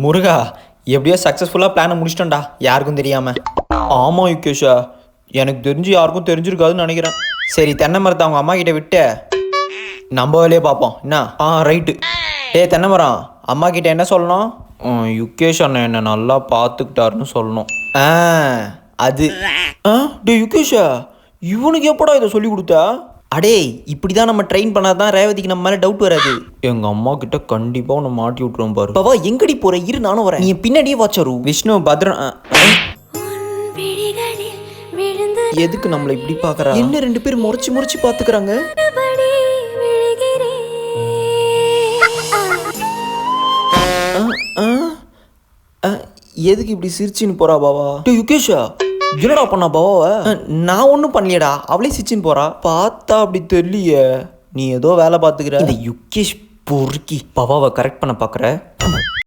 முருகா, எப்படியோ சக்ஸஸ்ஃபுல்லாக பிளானை முடிச்சிட்டோம்டா, யாருக்கும் தெரியாமல். ஆமாம் யுகேஷா, எனக்கு தெரிஞ்சு யாருக்கும் தெரிஞ்சிருக்காதுன்னு நினைக்கிறேன். சரி, தென்னை மரத்தை அவங்க அம்மா கிட்ட விட்டு நம்ம வேலையே பார்ப்போம் என்ன. ரைட்டு. தென்னை மரம், அம்மா கிட்ட என்ன சொல்லணும்? யுகேஷ் அண்ணன் என்னை நல்லா பார்த்துக்கிட்டாருன்னு சொல்லணும். அது யுகேஷா, இவனுக்கு எப்படா இதை சொல்லி கொடுத்தா? அடே, இப்படி தான் நம்ம ட்ரெயின் பண்ணாதான் ரேவதிக்கு நம்ம மேலே டவுட் வராது. எங்கள் அம்மா கிட்ட கண்டிப்பாக உன்னை மாட்டி விட்டுருவோம் பாரு. பாவா, எங்கடி போகிற? இரு, நானும் வரேன். நீ பின்னாடியே வாட்சரு. விஷ்ணு, பத்ரன். எதுக்கு நம்மளை இப்படி பார்க்குறா? என்ன 2 பேர் முறைச்சி முறைச்சி பார்த்துக்கிறாங்க? எதுக்கு இப்படி சிரிச்சின்னு போறா பாவா? யுகேஷா, என்னடா பண்ணா பாவாவை? நான் ஒன்றும் பண்ணலையடா, அவளே சிரிச்சின்னு போறா. பார்த்தா அப்படி தெரியலையே, நீ ஏதோ வேலை பார்த்துக்கிற. இந்த யுகேஷ் பொறுக்கி பாவாவை கரெக்ட் பண்ண பார்க்குற.